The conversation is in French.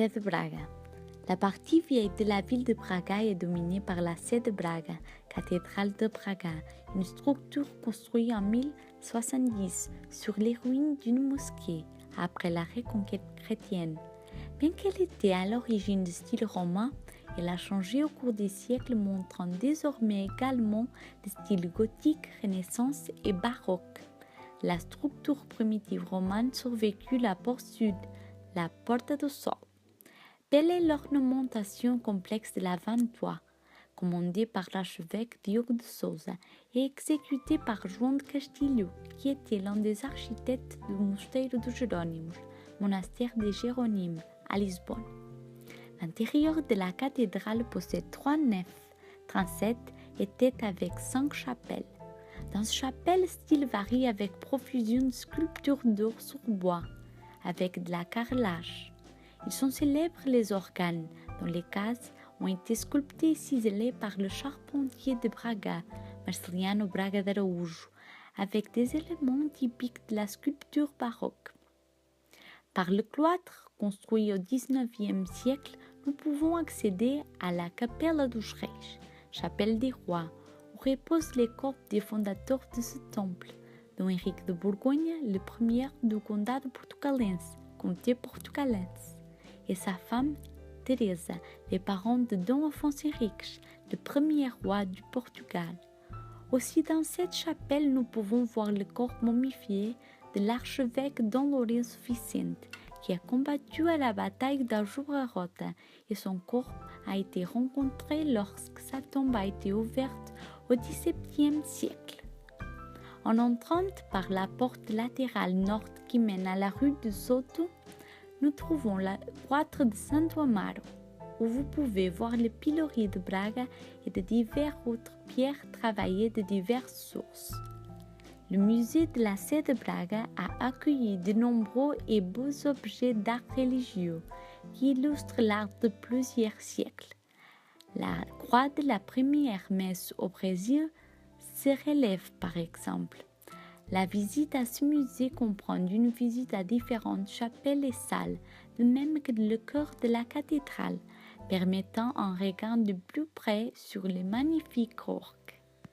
Sé de Braga. La partie vieille de la ville de Braga est dominée par la Sé de Braga, cathédrale de Braga, une structure construite en 1070 sur les ruines d'une mosquée après la reconquête chrétienne. Bien qu'elle était à l'origine de style romain, elle a changé au cours des siècles, montrant désormais également des styles gothique, renaissance et baroque. La structure primitive romane survécut la porte sud, la Porta do Sol. Telle est l'ornementation complexe de la Vantois, commandée par l'archevêque Diogo de Souza et exécutée par João de Castilho, qui était l'un des architectes du Mosteiro dos Jerônimos, monastère des Jéronymes, à Lisbonne. L'intérieur de la cathédrale possède 3 nefs, transept était avec 5 chapelles. Dans ces chapelles, style varie avec profusion de sculptures d'or sur bois, avec de la carrelage. Ils sont célèbres les organes, dont les cases ont été sculptées et ciselées par le charpentier de Braga, Marceliano Braga de Araújo, avec des éléments typiques de la sculpture baroque. Par le cloître, construit au XIXe siècle, nous pouvons accéder à la Capella dos Reis, chapelle des rois, où reposent les corps des fondateurs de ce temple, dont Henrique de Borgonha, le premier du condado portucalense, comté portucalense, et sa femme Teresa, les parents de Dom Afonso Henriques, le premier roi du Portugal. Aussi dans cette chapelle, nous pouvons voir le corps momifié de l'archevêque Dom Lourenço Vicente, qui a combattu à la bataille d'Aljubarrota, et son corps a été rencontré lorsque sa tombe a été ouverte au XVIIe siècle. En entrant par la porte latérale nord qui mène à la rue de Soto, nous trouvons la cloître de Santo Amaro, où vous pouvez voir le pilori de Braga et de diverses autres pierres travaillées de diverses sources. Le musée de la Sé de Braga a accueilli de nombreux et beaux objets d'art religieux qui illustrent l'art de plusieurs siècles. La croix de la première messe au Brésil se relève par exemple. La visite à ce musée comprend une visite à différentes chapelles et salles, de même que le cœur de la cathédrale, permettant un regard de plus près sur les magnifiques orgues.